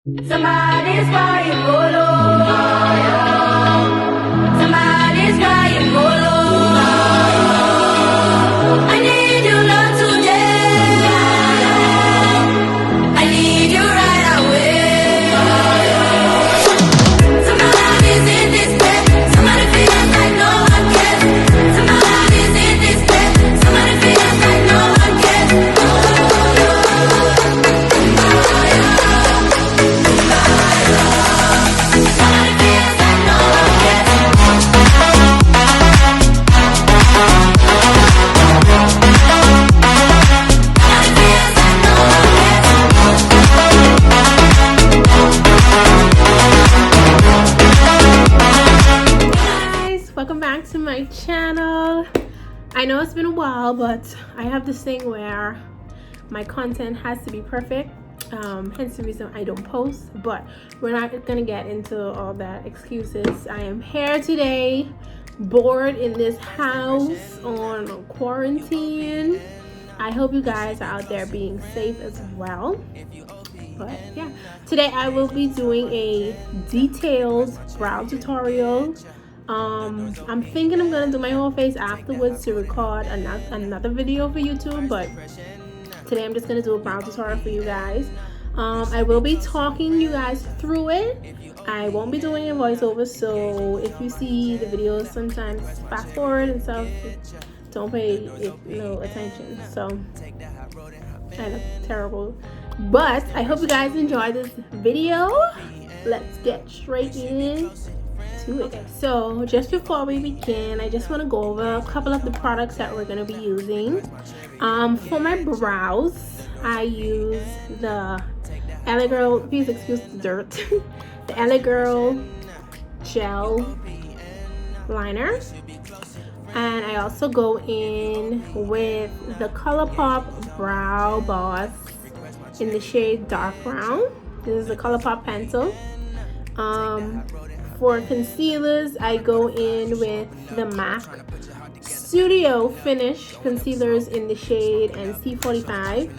Somebody's crying polo. Somebody's crying polo. I need your love today. I need you right away. Somebody's in this bed. Somebody feels like no one cares. Somebody's in this bed. Somebody feels like no one cares. Welcome back to my channel. I know it's been a while, but I have this thing where my content has to be perfect, hence the reason I don't post. But we're not gonna get into all that excuses. I am here today, bored in this house on quarantine. I hope you guys are out there being safe as well. But yeah, today I will be doing a detailed brow tutorial. I'm thinking I'm gonna do my whole face afterwards to record another video for YouTube, but today I'm just gonna do a brow tutorial for you guys. I will be talking you guys through it. I won't be doing a voiceover, so if you see the videos sometimes fast forward and stuff, don't pay no attention. So I look terrible, but I hope you guys enjoy this video. Let's get straight in. So just before we begin, I just want to go over a couple of the products that we're going to be using. For my brows, I use the LA Girl, please excuse the dirt, the LA Girl gel liner, and I also go in with the ColourPop Brow Boss in the shade dark brown. This is the ColourPop pencil. For concealers, I go in with the MAC Studio Finish concealers in the shade NC45,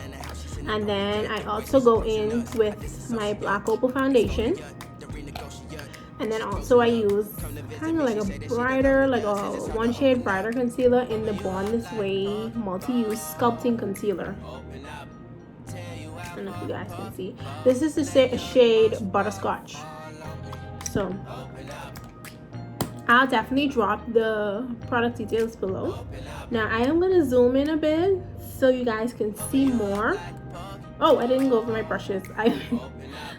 and then I also go in with my Black Opal foundation, and then also I use kind of like a brighter, like a one shade brighter concealer in the Born This Way multi-use sculpting concealer. I don't know if you guys can see. This is the shade Butterscotch. So I'll definitely drop the product details below. Now I am going to zoom in a bit so you guys can see more. Oh, I didn't go over my brushes.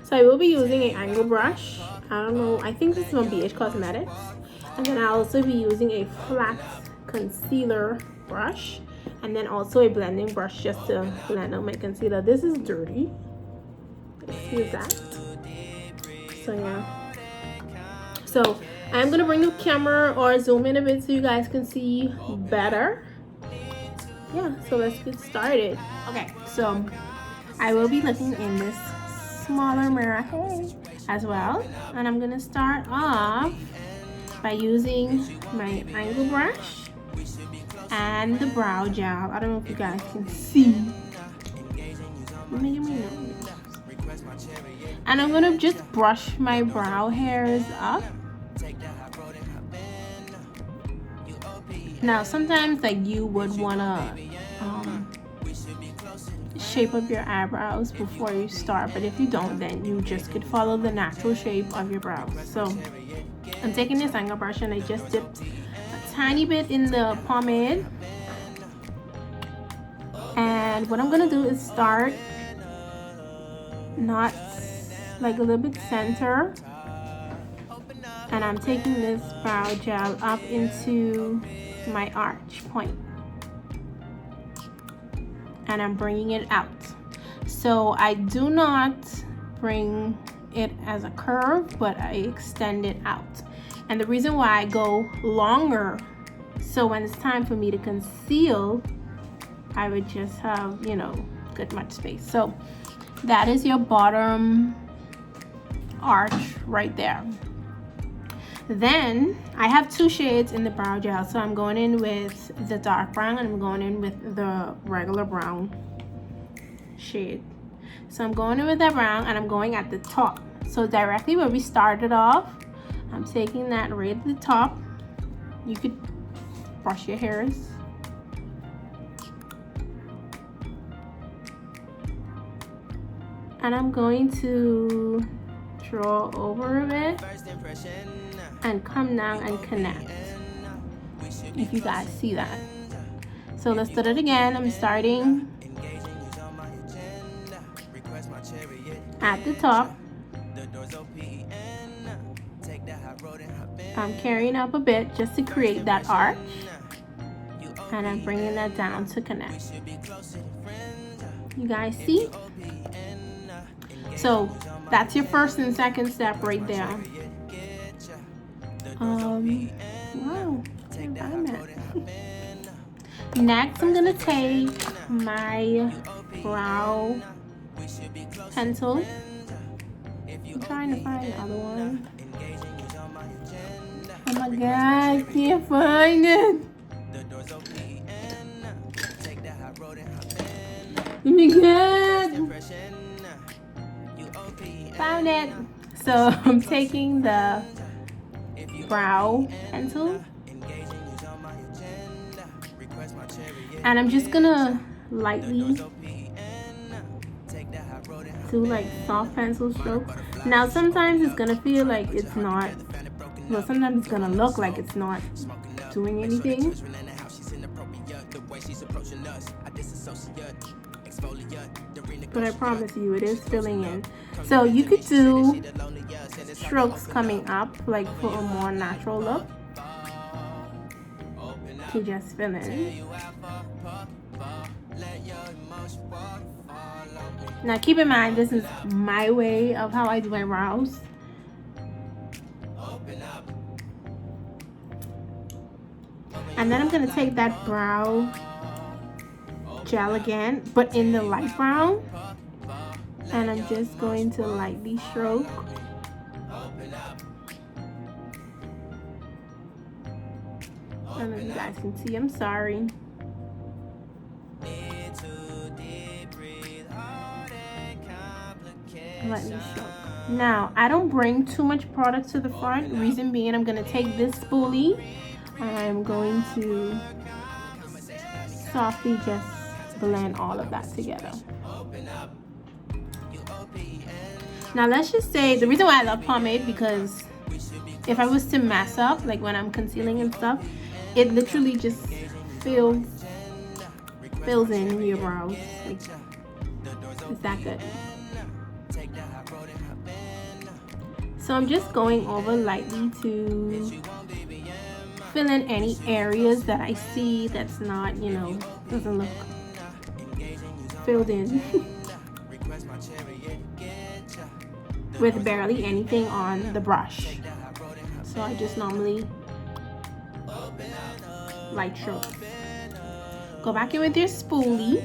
So I will be using an angle brush. I don't know, I think this is from BH Cosmetics. And then I'll also be using a flat concealer brush, and then also a blending brush just to blend out my concealer. This is dirty, excuse that. So yeah, so I'm gonna bring the camera or zoom in a bit so you guys can see better. Yeah, so let's get started. Okay, so I will be looking in this smaller mirror as well, and I'm gonna start off by using my angle brush and the brow gel. I don't know if you guys can see. And I'm gonna just brush my brow hairs up. Now sometimes like you would wanna shape up your eyebrows before you start, but if you don't, then you just could follow the natural shape of your brows. So I'm taking this angle brush and I just dipped a tiny bit in the pomade, and what I'm gonna do is start not like a little bit center, and I'm taking this brow gel up into my arch point, and I'm bringing it out. So I do not bring it as a curve, but I extend it out. And the reason why I go longer, so when it's time for me to conceal, I would just have, you know, good much space. So that is your bottom arch right there. Then I have two shades in the brow gel, so I'm going in with the dark brown and I'm going in with the regular brown shade. So I'm going in with that brown and I'm going at the top. So directly where we started off, I'm taking that right at the top. You could brush your hairs. And I'm going to draw over a bit and come down and connect, if you guys see that. So let's do it again. I'm starting at the top. I'm carrying up a bit just to create that arch, and I'm bringing that down to connect. You guys see? So that's your first and second step right there. Wow, next I'm gonna take my brow pencil. I'm trying to find the other one. Oh my god, I can't find it. Oh my god. Found it. So I'm taking the brow pencil and I'm just gonna lightly do like soft pencil strokes. Now sometimes it's gonna feel like it's not, well, sometimes it's gonna look like it's not doing anything, but I promise you it is filling in. So you could do strokes coming up like for a more natural look to just fill in. Now keep in mind, this is my way of how I do my brows. And then I'm going to take that brow gel again, but in the light brown. And I'm just going to lightly stroke. I don't know if you guys can see, I'm sorry. Lightly stroke. Now, I don't bring too much product to the front. Reason being, I'm going to take this spoolie and I'm going to softly just blend all of that together. Now let's just say, the reason why I love pomade, because if I was to mess up, like when I'm concealing and stuff, it literally just fills in your brows. Like, it's that good. So I'm just going over lightly to fill in any areas that I see that's not, you know, doesn't look filled in with barely anything on the brush. So I just normally light stroke. Go back in with your spoolie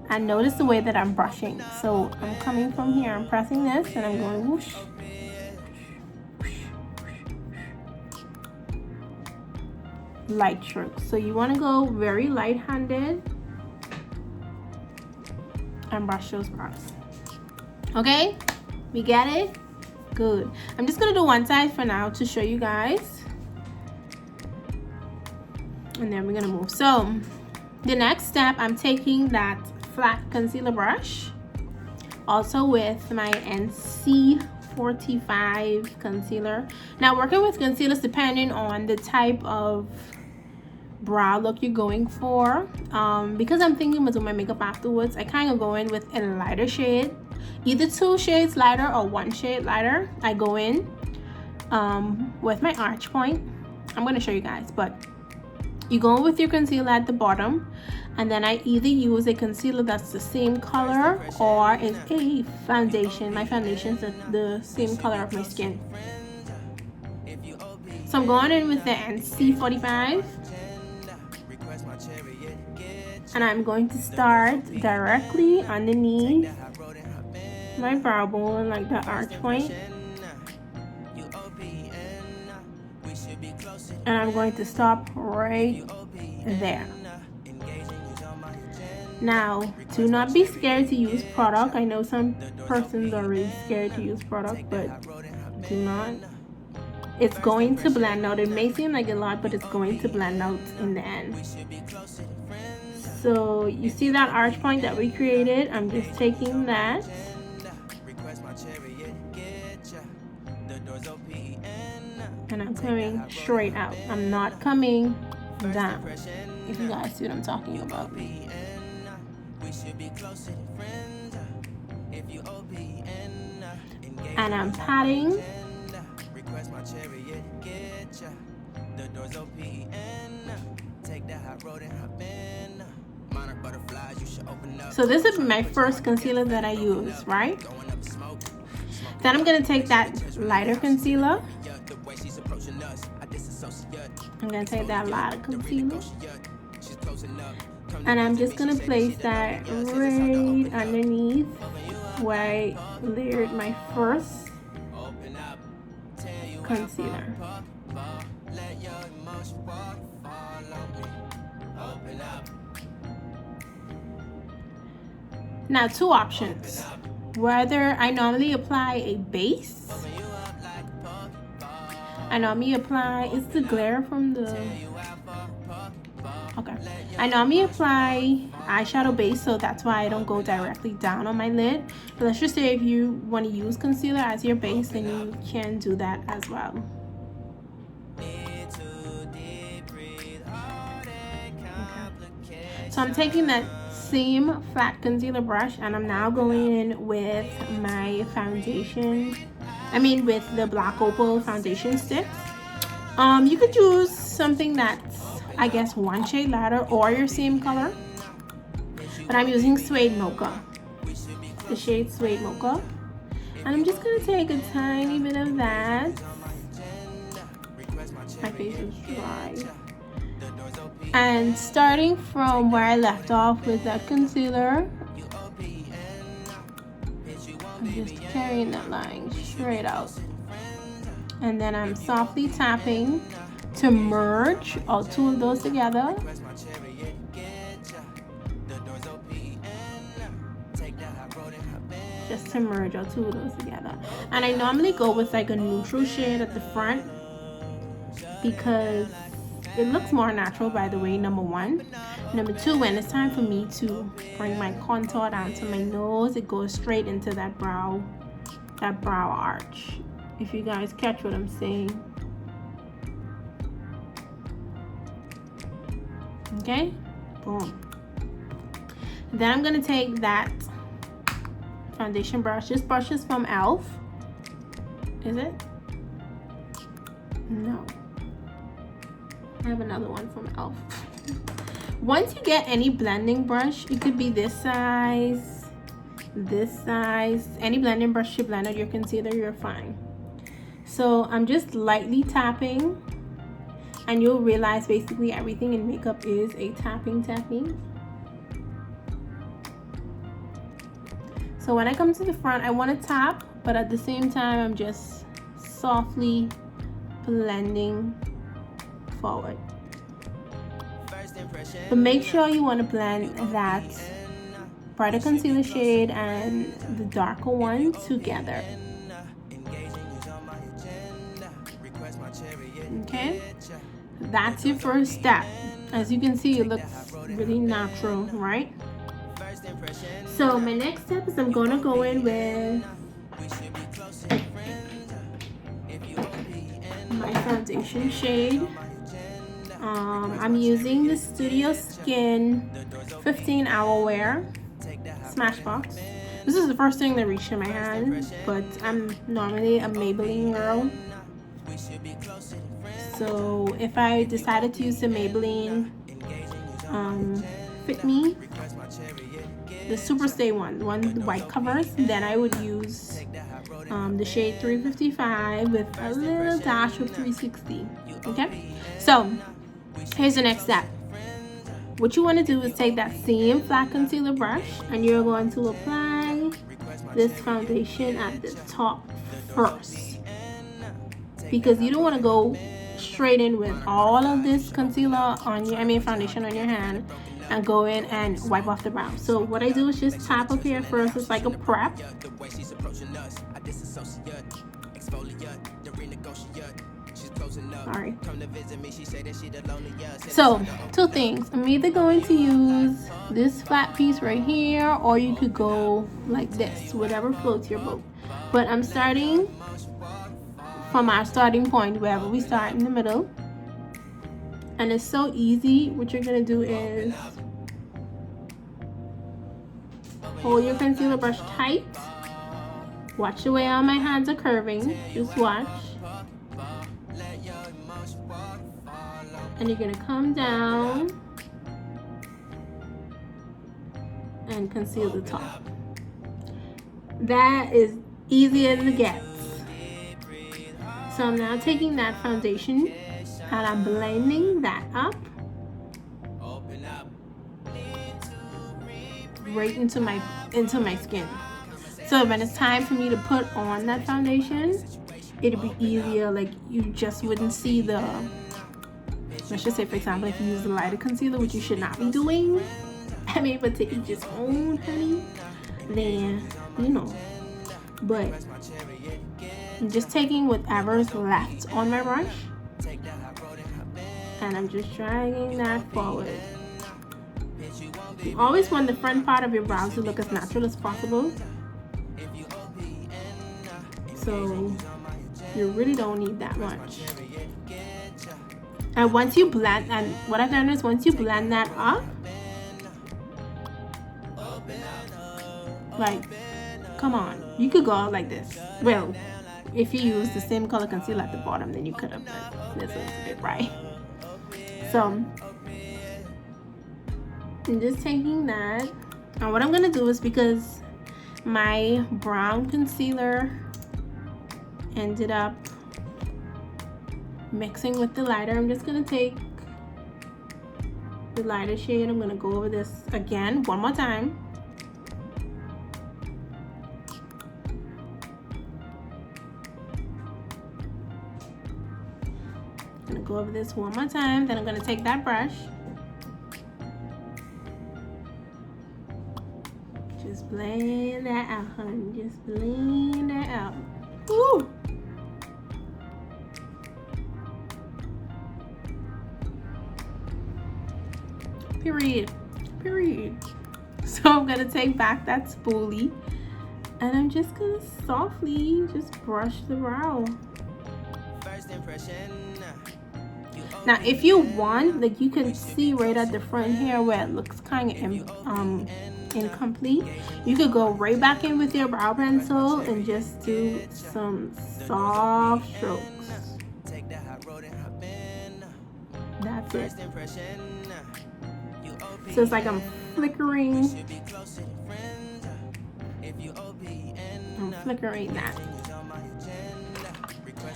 and notice the way that I'm brushing. So I'm coming from here, I'm pressing this and I'm going whoosh. Light strokes. So you want to go very light-handed and brush those brows. Okay, we get it? Good. I'm just gonna do one side for now to show you guys, and then we're gonna move. So the next step, I'm taking that flat concealer brush, also with my NC45 concealer. Now working with concealers, depending on the type of brow look you're going for, because I'm thinking about doing my makeup afterwards, I kind of go in with a lighter shade, either 2 shades lighter or 1 shade lighter. I go in with my arch point. I'm going to show you guys, but you go with your concealer at the bottom, and then I either use a concealer that's the same color or is a foundation. My foundation is the same color of my skin. So I'm going in with the NC45, and I'm going to start directly underneath my brow bone, like the arch point, and I'm going to stop right there. Now, do not be scared to use product. I know some persons are really scared to use product, but do not. It's going to blend out. It may seem like a lot, but it's going to blend out in the end. So you see that arch point that we created? I'm just taking that and I'm coming straight out. I'm not coming down, if you guys see what I'm talking about. And I'm patting. So this is my first concealer that I use, right? Then I'm gonna take that lighter concealer. I'm gonna take that lighter concealer, and I'm just gonna place that right underneath where I layered my first concealer. Now, two options. Whether I normally apply a base. I normally apply, it's the glare from the, okay. I normally apply eyeshadow base, so that's why I don't go directly down on my lid. But let's just say if you want to use concealer as your base, then you can do that as well. Okay. So I'm taking that same flat concealer brush and I'm now going in with my foundation. With the Black Opal foundation sticks. You could use something that's, I guess, one shade lighter or your same color. But I'm using Suede Mocha, the shade Suede Mocha. And I'm just gonna take a tiny bit of that. My face is dry. And starting from where I left off with that concealer, I'm just carrying that line straight out. And then I'm softly tapping to merge all two of those together. Just to merge all two of those together. And I normally go with like a neutral shade at the front because it looks more natural, by the way, number one. Number two, when it's time for me to bring my contour down to my nose, it goes straight into that brow arch. If you guys catch what I'm saying. Okay, boom. Then I'm gonna take that foundation brush. This brush is from e.l.f. Is it? No. I have another one from e.l.f. Once you get any blending brush, it could be this size, any blending brush to blend out your concealer, you're fine. So I'm just lightly tapping, and you'll realize basically everything in makeup is a tapping technique. So when I come to the front, I want to tap, but at the same time I'm just softly blending forward. But make sure you want to blend that brighter concealer shade and the darker one together. Okay, that's your first step. As you can see, it looks really natural, right? So my next step is I'm going to go in with my foundation shade. I'm using the Studio Skin 15-Hour Wear Smashbox. This is the first thing that reached in my hand, but I'm normally a Maybelline girl. So if I decided to use the Maybelline Fit Me, the Super Stay one with white covers, then I would use the shade 355 with a little dash of 360. Okay, so here's the next step. What you want to do is take that same flat concealer brush and you're going to apply this foundation at the top first, because you don't want to go straight in with all of this concealer on your, foundation on your hand and go in and wipe off the brow. So what I do is just tap up here first. It's like a prep. Sorry. So, two things. I'm either going to use this flat piece right here, or you could go like this, whatever floats your boat. But I'm starting from our starting point, wherever we start, in the middle. And it's so easy. What you're gonna do is hold your concealer brush tight. Watch the way all my hands are curving. Just watch. And you're gonna come down and conceal the top. That is easier than it gets. So I'm now taking that foundation and I'm blending that up right into my skin. So when it's time for me to put on that foundation, it'll be easier. Like, you just wouldn't see the, let's just say, for example, if you use the lighter concealer, which you should not be doing, I mean, but to each his own, honey, then, you know. But I'm just taking whatever's left on my brush, and I'm just dragging that forward. You always want the front part of your brows to look as natural as possible. So you really don't need that much. And once you blend, and what I've done is once you blend that up, like, come on, you could go out like this. Well, if you use the same color concealer at the bottom, then you could have, but this one's a bit bright. So I'm just taking that, and what I'm gonna do is, because my brown concealer ended up mixing with the lighter, I'm just gonna take the lighter shade. I'm gonna go over this again one more time. I'm gonna go over this one more time, then I'm gonna take that brush, just blend that out, honey. Just blend that out. Woo! Period. So I'm gonna take back that spoolie, and I'm just gonna softly just brush the brow. Now, if you want, like, you can see right at the front here where it looks kind of incomplete, you could go right back in with your brow pencil and just do some soft strokes. That's it. So it's like I'm flickering that.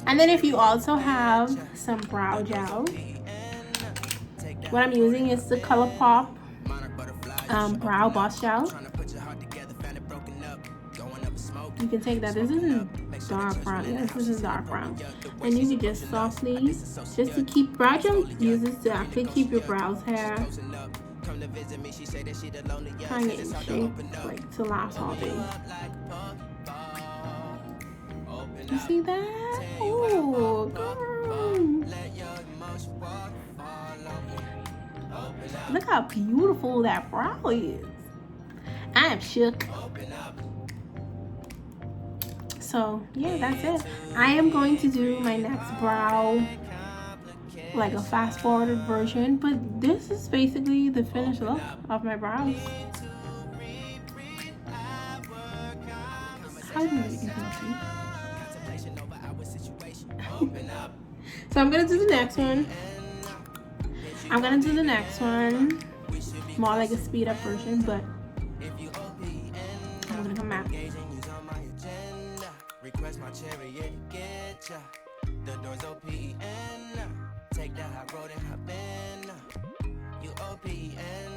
And then if you also have some brow gel, what I'm using is the ColourPop brow boss gel. You can take that. This isn't dark brown. Yes, this is dark brown. And you can just softly, just to keep, brow gel uses to actually keep your brows hair kind of in shape, like to last all day. You see that? Oh, girl. Look how beautiful that brow is. I am shook. So yeah, that's it. I am going to do my next brow like a fast forwarded version, but this is basically the finished look of my brows. How do you even see? So I'm gonna do the next one. More like a speed up version, but I'm gonna come back. Request my chariot, get ya. The doors open. Take that hot road and hop in. You OPN.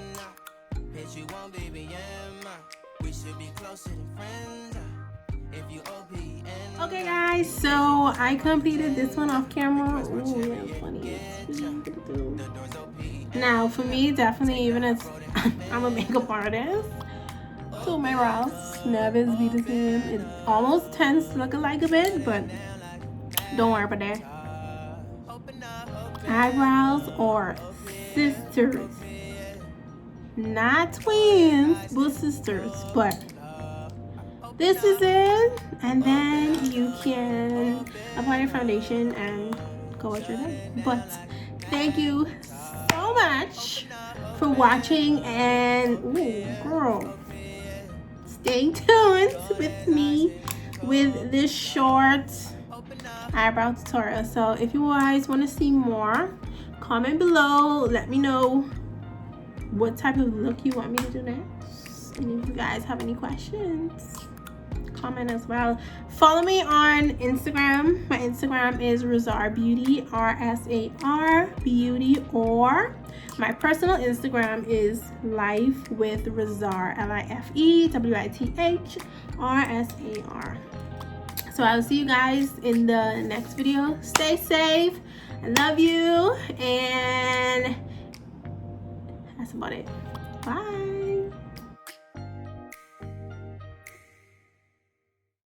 Bitch, you won't BBM. We should be closer than friends. If you OPN. Okay, guys, so I completed this one off camera. Ooh, yeah, funny. Now for me, definitely, even as I'm a makeup artist, so my brows never be the same. It almost tends to look alike a bit, but don't worry about that. Eyebrows are sisters, not twins, but sisters. But this is it, and then you can apply your foundation and go with your day. But thank you so much for watching, and ooh, girl, stay tuned with me with this short eyebrow tutorial. So if you guys want to see more, comment below, let me know what type of look you want me to do next, and if you guys have any questions, comment as well. Follow me on Instagram. My Instagram is Razar Beauty, RSAR Beauty, or my personal Instagram is Life with Razar, LIFEWITHRSAR. So I'll see you guys in the next video. Stay safe. I love you, and that's about it. Bye.